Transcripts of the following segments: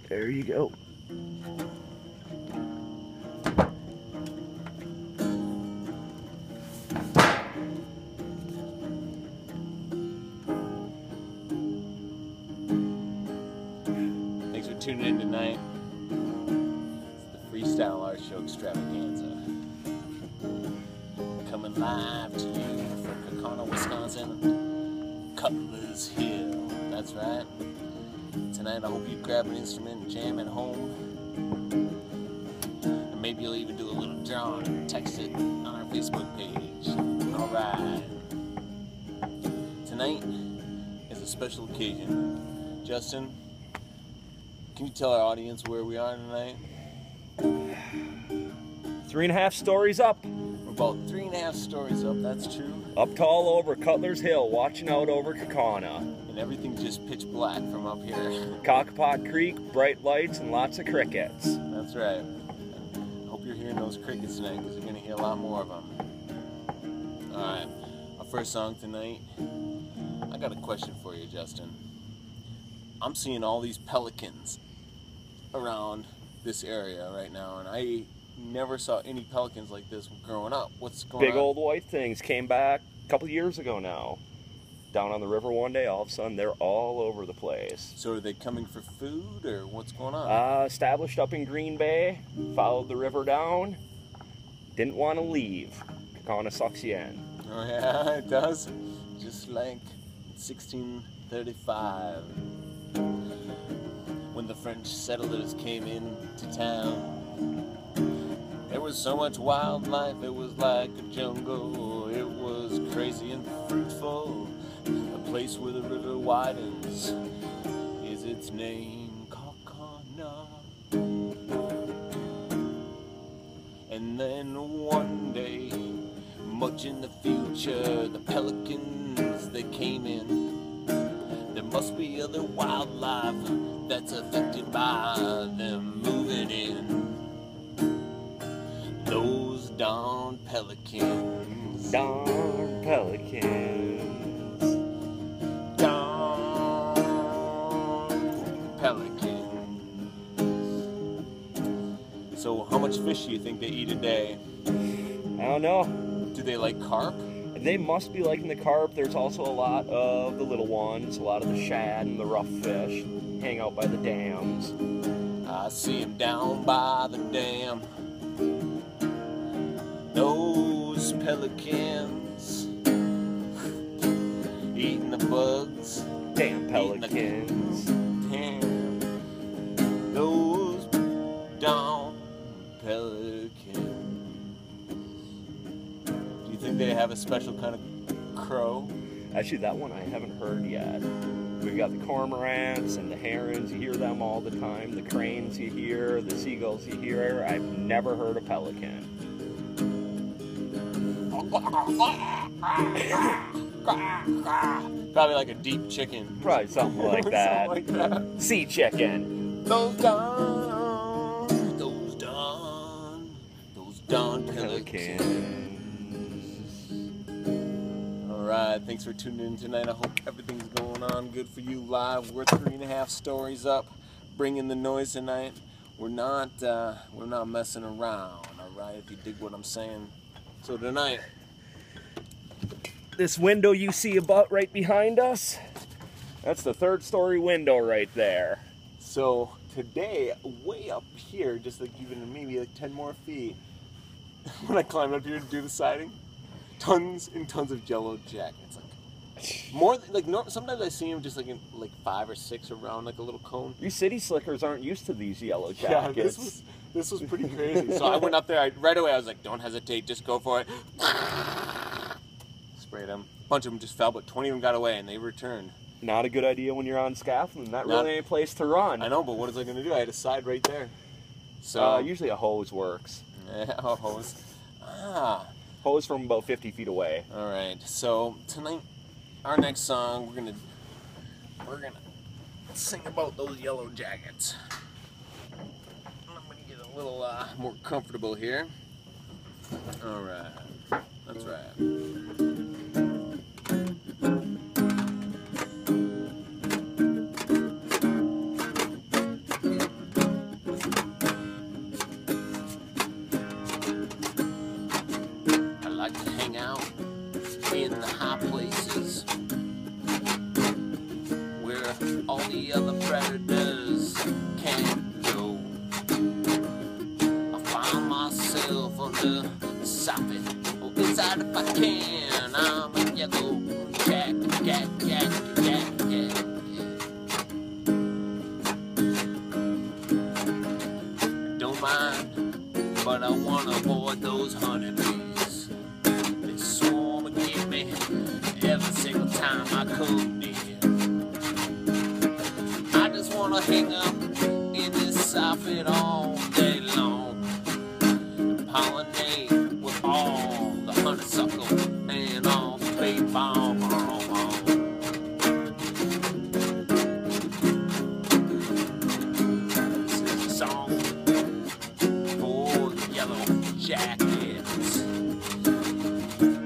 There you go. Thanks for tuning in tonight. It's the Freestyle Art Show Extravaganza. Coming live to you from Kakana, Wisconsin, Cutler's Hill. That's right. Tonight I hope you grab an instrument and jam at home. And maybe you'll even do a little draw and text it on our Facebook page. Alright. Tonight is a special occasion. Justin, can you tell our audience where we are tonight? 3.5 stories up. We're about 3.5 stories up, that's true. Up tall over Cutler's Hill, watching out over Kakana. And everything's just pitch black from up here. Cockapot Creek, bright lights, and lots of crickets. That's right. I hope you're hearing those crickets tonight, because you're going to hear a lot more of them. Alright, our first song tonight. I got a question for you, Justin. I'm seeing all these pelicans around this area right now, and I never saw any pelicans like this growing up. What's going on? Big old white things came back a couple years ago now. Down on the river one day, all of a sudden they're all over the place. So are they coming for food, or what's going on? Established up in Green Bay, followed the river down, didn't want to leave. Kakana sucks you in. Oh yeah, it does. Just like 1635. When the French settlers came into town. There was so much wildlife, it was like a jungle. It was crazy and fruitful. A place where the river widens is its name, Kakana. And then one day, much in the future, the pelicans, they came in. There must be other wildlife that's affected by them moving in. Those darn pelicans. Darn pelicans. Darn pelicans. So how much fish do you think they eat a day? I don't know. Do they like carp? They must be liking the carp. There's also a lot of the little ones, a lot of the shad and the rough fish hang out by the dams. I see them down by the dam. Those pelicans eating the bugs. Damn pelicans. Damn. Those darn pelicans. Do you think they have a special kind of crow? Actually, that one I haven't heard yet. We've got the cormorants and the herons. You hear them all the time. The cranes you hear. The seagulls you hear. I've never heard a pelican. Probably like a deep chicken. Probably something like that. Something like that. Sea chicken. Those darn pelicans. Alright, thanks for tuning in tonight. I hope everything's going on good for you live. We're 3.5 stories up, bringing the noise tonight. We're not messing around, alright, if you dig what I'm saying. So tonight, This window you see about right behind us, that's the 3rd story window right there. so today, way up here, just like even maybe like 10 more feet, when I climbed up here to do the siding, tons and tons of yellow jackets. Like more like sometimes I see them just like in like 5 or 6 around like a little cone. You city slickers aren't used to these yellow Yeah, jackets. this was pretty crazy. So I went up there right away. I was like, don't hesitate, just go for it. Sprayed them. A bunch of them just fell, but 20 of them got away and they returned. Not a good idea when you're on scaffolding. Not really any place to run. I know, but what was I going to do? I had a side right there. So usually a hose works. Yeah, a hose. Hose from about 50 feet away. All right. So tonight, our next song, we're gonna sing about those yellow jackets. I'm gonna get a little more comfortable here. All right. That's right. predators can't go. I find myself under the soffit, or inside if I can. I'm a yellow jack. Don't mind, but I wanna avoid those honeybees. They swarm and get me every single time I come near. I just wanna hang up in this soffit all day long and pollinate with all the honeysuckle and all the bee balm. This is a song for the yellow jackets,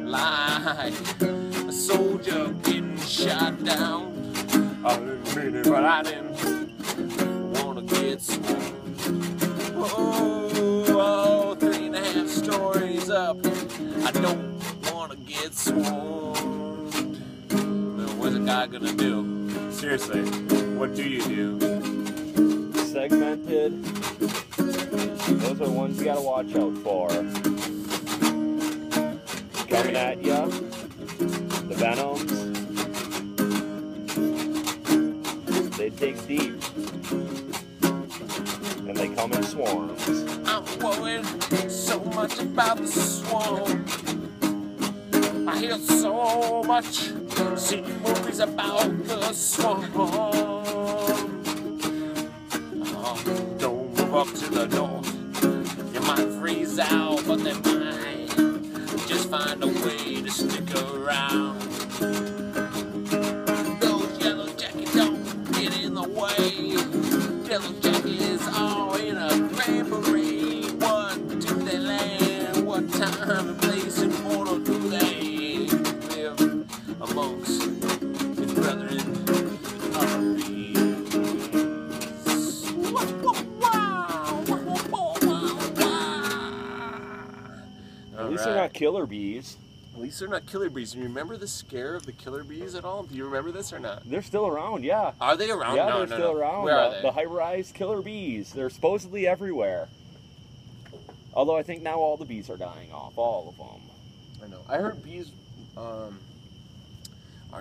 like a soldier getting shot down. I didn't mean it, but I didn't want to get swarmed. Oh, 3.5 stories up. I don't want to get swarmed. Now, what's a guy gonna do? Seriously, what do you do? Segmented. Those are the ones you gotta watch out for. Coming at ya. The venoms. They dig deep. And they come in swarms. I'm worried so much about the swarm. I hear so much, see movies about the swarm. Oh, don't move up to the north. You might freeze out, but they might just find a way to stick around. Those yellow jackets don't get in the way. Yellow jackets are in a grand parade. What do they land? What time and place and order do they live amongst his brethren of bees? At least they're not killer bees. At least they're not killer bees. You remember the scare of the killer bees at all? Do you remember this or not? They're still around, yeah. Are they around? Yeah, No, they're still around. Where are they? The high-rise killer bees. They're supposedly everywhere. Although I think now all the bees are dying off. All of them. I know. I heard bees are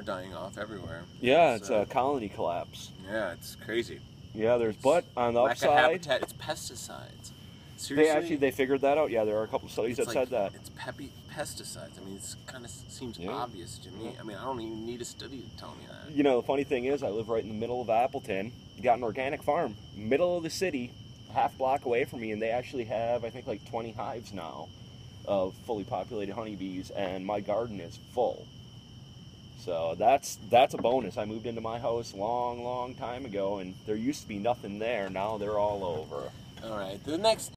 dying off everywhere. Yeah, it's a colony collapse. Yeah, it's crazy. Yeah, but on the Lack of upside, habitat. It's pesticides. Seriously? they figured that out. Yeah, there are a couple studies that said that. It's pesticides. I mean, it kind of seems Yeah. obvious to me. I mean, I don't even need a study to tell me that. You know, the funny thing is, I live right in the middle of Appleton. You got an organic farm, middle of the city, half block away from me, and they actually have, I think, like 20 hives now of fully populated honeybees, and my garden is full. So that's a bonus. I moved into my house long time ago, and there used to be nothing there. Now they're all over. All right, the next